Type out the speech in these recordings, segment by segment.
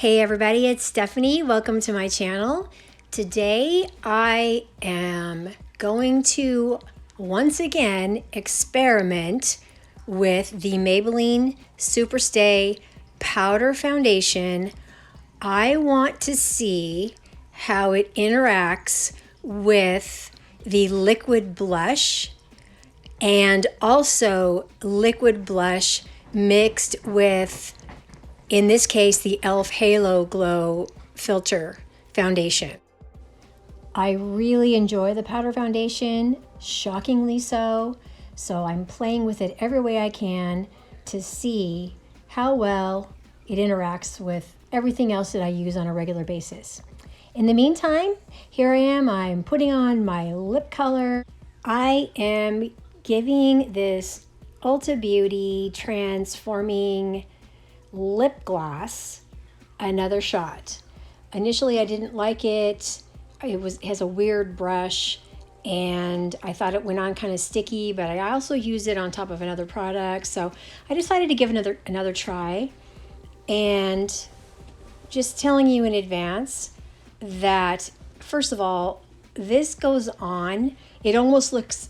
Hey everybody, it's Stephanie. Welcome to my channel. Today I am going to once again experiment with the Maybelline Superstay Powder Foundation. I want to see how it interacts with the liquid blush and also liquid blush mixed with, in this case, the e.l.f. Halo Glow Filter Foundation. I really enjoy the powder foundation, shockingly so. So I'm playing with it every way I can to see how well it interacts with everything else that I use on a regular basis. In the meantime, here I am, I'm putting on my lip color. I am giving this Ulta Beauty Transforming lip gloss another shot. Initially I didn't like it. It has a weird brush and I thought it went on kind of sticky, but I also used it on top of another product, so I decided to give another try. And just telling you in advance that, first of all, this goes on, it almost looks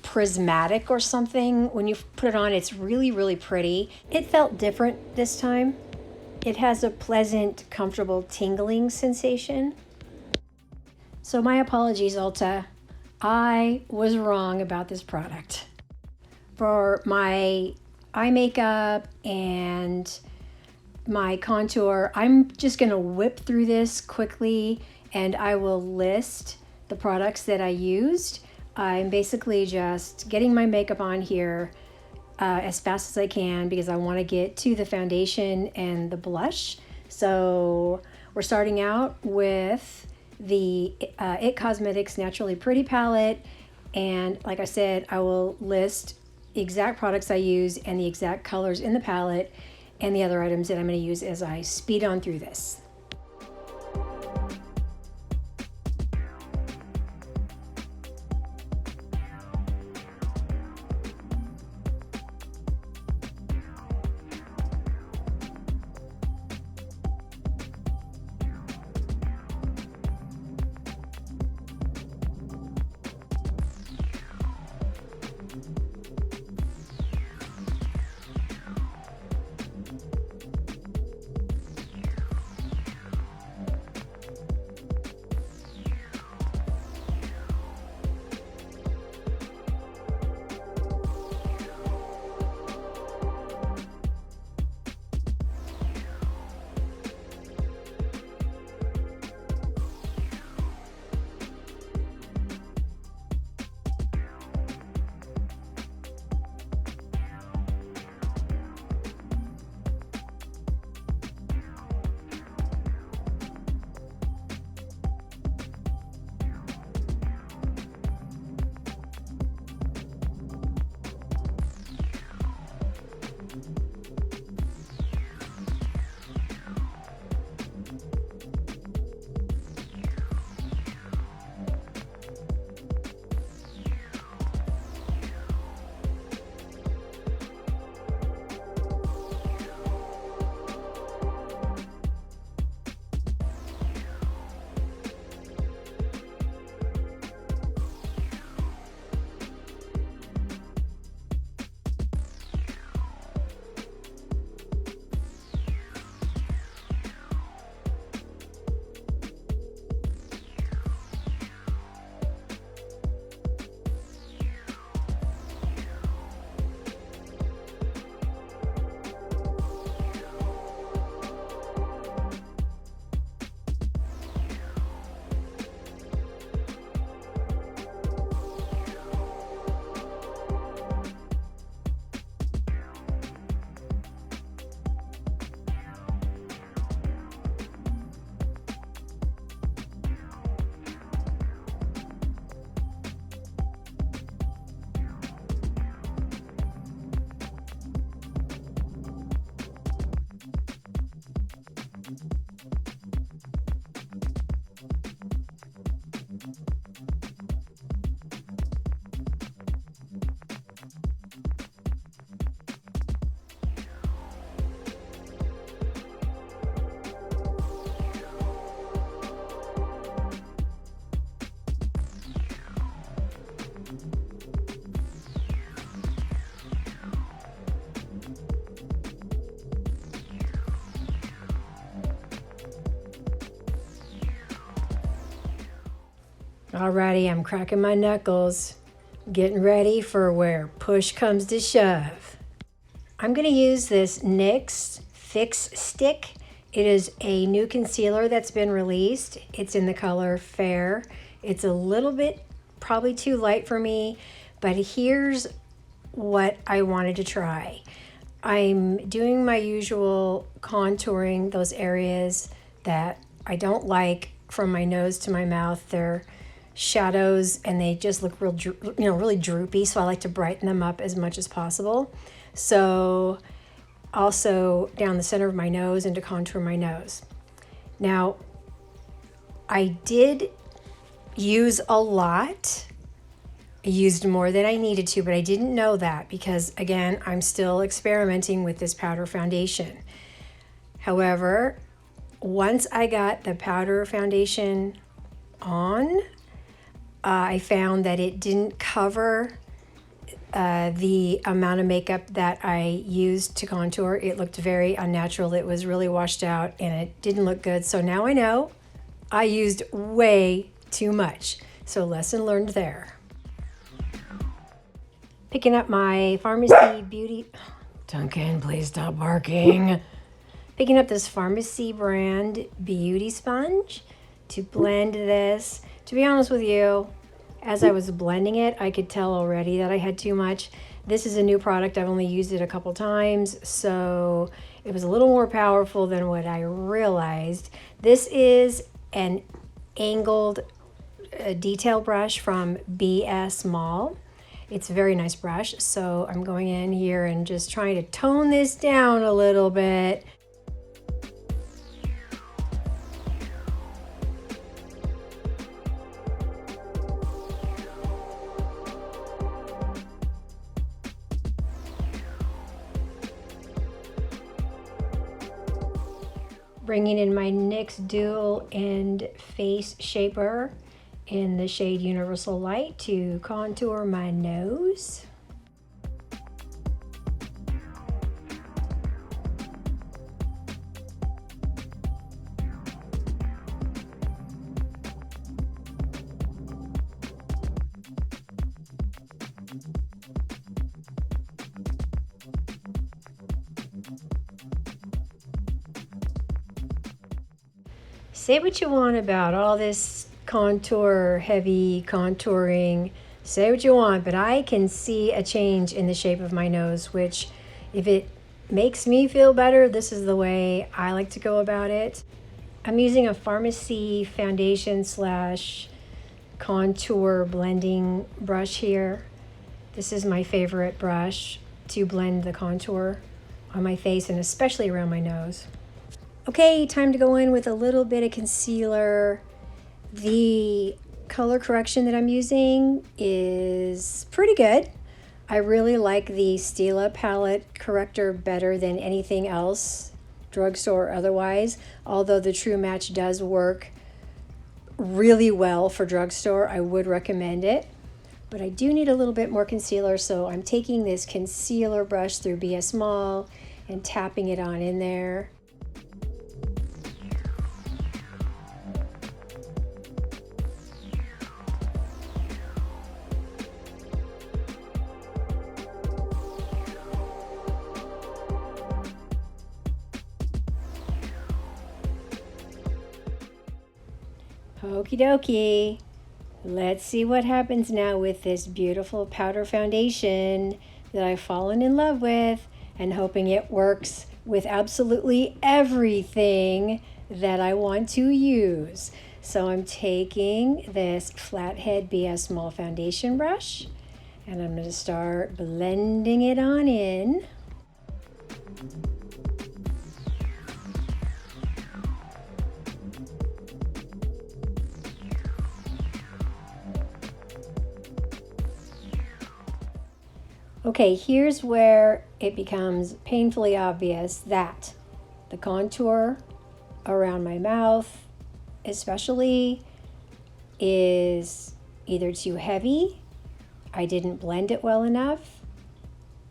prismatic or something. When you put it on, it's really pretty. It felt different this time. It has a pleasant, comfortable tingling sensation. So my apologies, Ulta. I was wrong about this product. For my eye makeup and my contour, I'm just gonna whip through this quickly and I will list the products that I used. I'm basically just getting my makeup on here as fast as I can because I want to get to the foundation and the blush. So we're starting out with the IT Cosmetics Naturally Pretty palette, and like I said, I will list the exact products I use and the exact colors in the palette and the other items that I'm going to use as I speed on through this. Alrighty, I'm cracking my knuckles, getting ready for where push comes to shove. I'm going to use this NYX Fix Stick. It is a new concealer that's been released. It's in the color Fair. It's a little bit probably too light for me, but here's what I wanted to try. I'm doing my usual contouring, those areas that I don't like from my nose to my mouth. They're shadows and they just look really droopy, so I like to brighten them up as much as possible. So also down the center of my nose and to contour my nose. Now, I did use a lot. I used more than I needed to, but I didn't know that because, again, I'm still experimenting with this powder foundation. However, once I got the powder foundation on, I found that it didn't cover the amount of makeup that I used to contour. It looked very unnatural. It was really washed out and it didn't look good. So now I know I used way too much. So lesson learned there. Picking up my Pharmacy Beauty... Duncan, please stop barking. Picking up this Pharmacy brand beauty sponge to blend this. To be honest with you, as I was blending it, I could tell already that I had too much. This is a new product. I've only used it a couple times, so it was a little more powerful than what I realized. This is an angled detail brush from BS Mall. It's a very nice brush, so I'm going in here and just trying to tone this down a little bit. Bringing in my NYX Dual End Face Shaper in the shade Universal Light to contour my nose. Say what you want about all this contour, heavy contouring. Say what you want, but I can see a change in the shape of my nose, which if it makes me feel better, this is the way I like to go about it. I'm using a Pharmacy foundation slash contour blending brush here. This is my favorite brush to blend the contour on my face and especially around my nose. Okay, time to go in with a little bit of concealer. The color correction that I'm using is pretty good. I really like the Stila palette corrector better than anything else, drugstore or otherwise. Although the True Match does work really well for drugstore, I would recommend it. But I do need a little bit more concealer, so I'm taking this concealer brush through BS Mall and tapping it on in there. Okie dokie. Let's see what happens now with this beautiful powder foundation that I've fallen in love with and hoping it works with absolutely everything that I want to use. So I'm taking this flathead BS Mall foundation brush and I'm going to start blending it on in. Okay, here's where it becomes painfully obvious that the contour around my mouth especially is either too heavy, I didn't blend it well enough,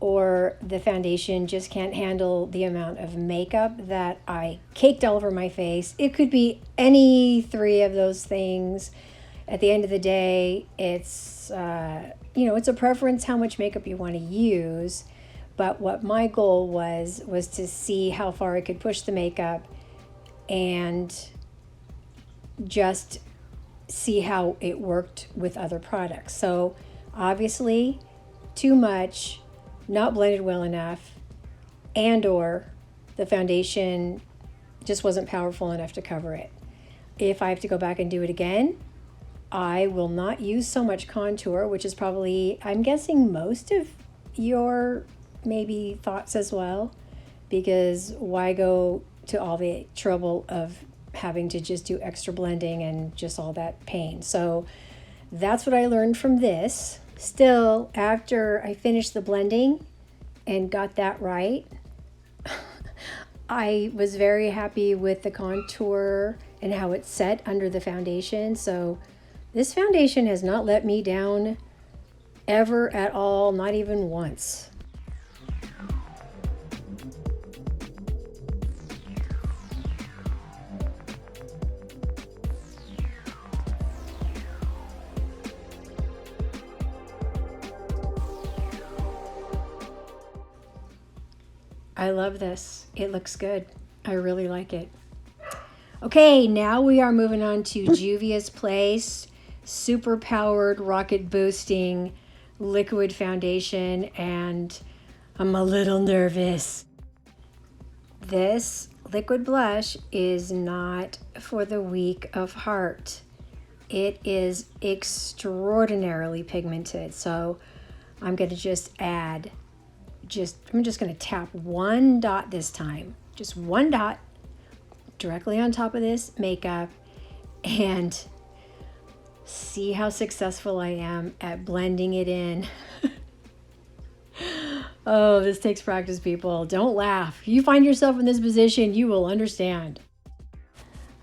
or the foundation just can't handle the amount of makeup that I caked all over my face. It could be any three of those things. at the end of the day, it's, it's a preference how much makeup you want to use. But what my goal was to see how far I could push the makeup and just see how it worked with other products. So obviously, too much, not blended well enough, and or the foundation just wasn't powerful enough to cover it. If I have to go back and do it again, I will not use so much contour, which is probably, I'm guessing, most of your maybe thoughts as well, because why go to all the trouble of having to just do extra blending and just all that pain. So that's what I learned from this. Still, after I finished the blending and got that right, I was very happy with the contour and how it's set under the foundation. So this foundation has not let me down ever at all, not even once. I love this. It looks good. I really like it. Okay, now we are moving on to Juvia's Place Super Powered Rocket Boosting Liquid Foundation, and I'm a little nervous. This liquid blush is not for the weak of heart. It is extraordinarily pigmented, so I'm going to just add I'm just going to tap one dot this time, just one dot directly on top of this makeup, and see how successful I am at blending it in. Oh, this takes practice, people. Don't laugh. You find yourself in this position, you will understand.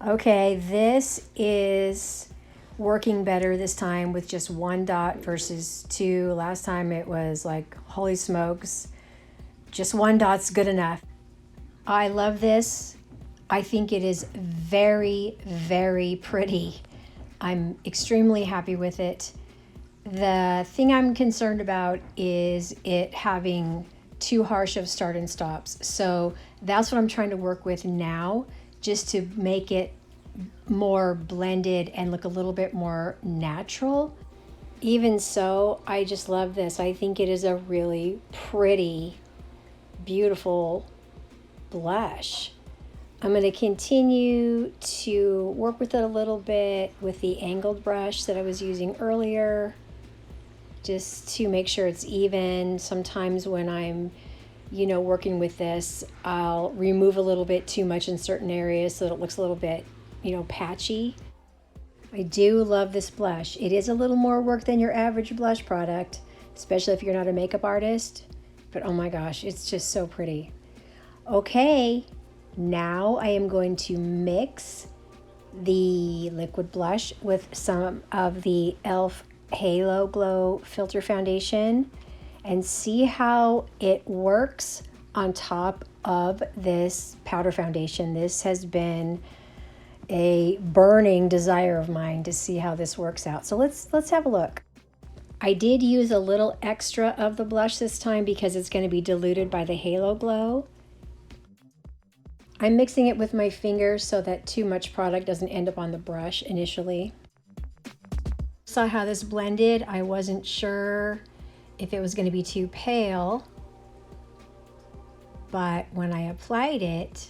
Okay, this is working better this time with just one dot versus two. Last time it was like, holy smokes, just one dot's good enough. I love this. I think it is very, very pretty. I'm extremely happy with it. The thing I'm concerned about is it having too harsh of start and stops. So that's what I'm trying to work with now, just to make it more blended and look a little bit more natural. Even so, I just love this. I think it is a really pretty, beautiful blush. I'm going to continue to work with it a little bit with the angled brush that I was using earlier, just to make sure it's even. Sometimes when I'm, working with this, I'll remove a little bit too much in certain areas so that it looks a little bit, patchy. I do love this blush. It is a little more work than your average blush product, especially if you're not a makeup artist, but oh my gosh, it's just so pretty. Okay, now I am going to mix the liquid blush with some of the e.l.f. Halo Glow Filter Foundation and see how it works on top of this powder foundation. This has been a burning desire of mine to see how this works out. So let's have a look. I did use a little extra of the blush this time because it's going to be diluted by the Halo Glow. I'm mixing it with my fingers so that too much product doesn't end up on the brush initially. Saw how this blended. I wasn't sure if it was going to be too pale, but when I applied it,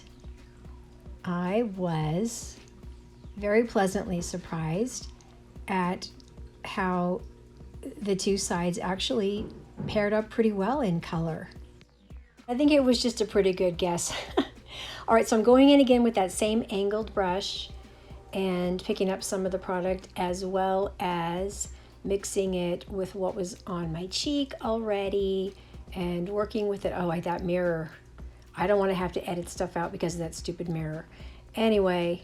I was very pleasantly surprised at how the two sides actually paired up pretty well in color. I think it was just a pretty good guess. All right, so I'm going in again with that same angled brush and picking up some of the product as well as mixing it with what was on my cheek already and working with it. Oh, that mirror. I don't want to have to edit stuff out because of that stupid mirror. Anyway,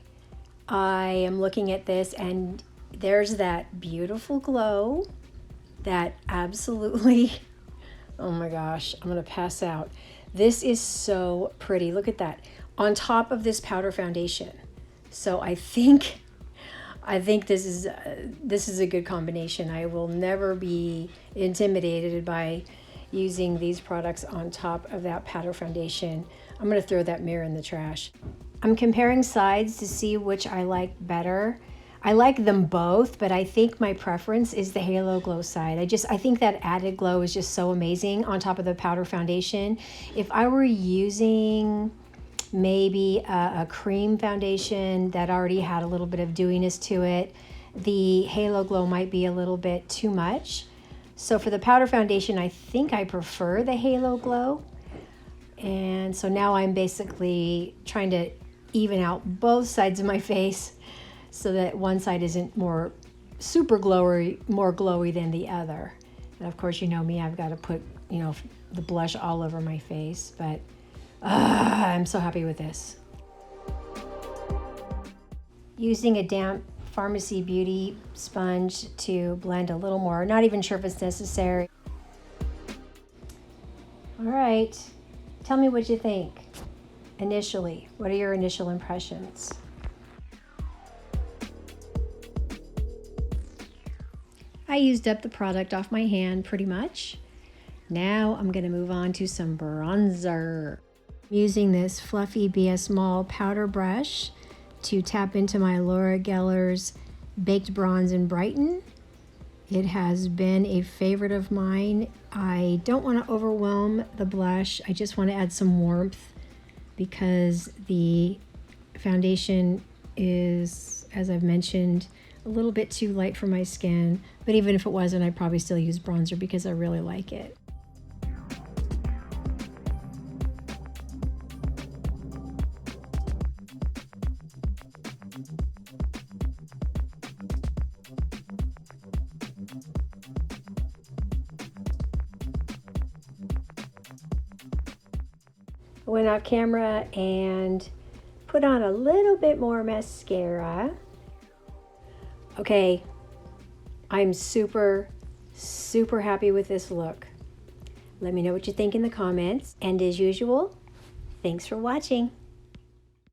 I am looking at this and there's that beautiful glow that absolutely, oh my gosh, I'm gonna pass out. This is so pretty. Look at that on top of this powder foundation. So I think I think this is a good combination. I will never be intimidated by using these products on top of that powder foundation. I'm going to throw that mirror in the trash. I'm comparing sides to see which I like better. I like them both, but I think my preference is the Halo Glow side. I think that added glow is just so amazing on top of the powder foundation. If I were using maybe a cream foundation that already had a little bit of dewiness to it, the Halo Glow might be a little bit too much. So for the powder foundation, I think I prefer the Halo Glow. And so now I'm basically trying to even out both sides of my face so that one side isn't more super glowy, more glowy than the other. And of course, you know me, I've got to put, the blush all over my face, but I'm so happy with this. Using a damp Pharmacy Beauty sponge to blend a little more. Not even sure if it's necessary. All right, tell me what you think initially. What are your initial impressions? I used up the product off my hand pretty much. Now I'm gonna move on to some bronzer. I'm using this fluffy BS Mall powder brush to tap into my Laura Geller's Baked Bronze and Brighten. It has been a favorite of mine. I don't want to overwhelm the blush. I just want to add some warmth because the foundation is, as I've mentioned, a little bit too light for my skin. But even if it wasn't, I'd probably still use bronzer because I really like it. I went off camera and put on a little bit more mascara. Okay, I'm super, super happy with this look. Let me know what you think in the comments. And as usual, thanks for watching.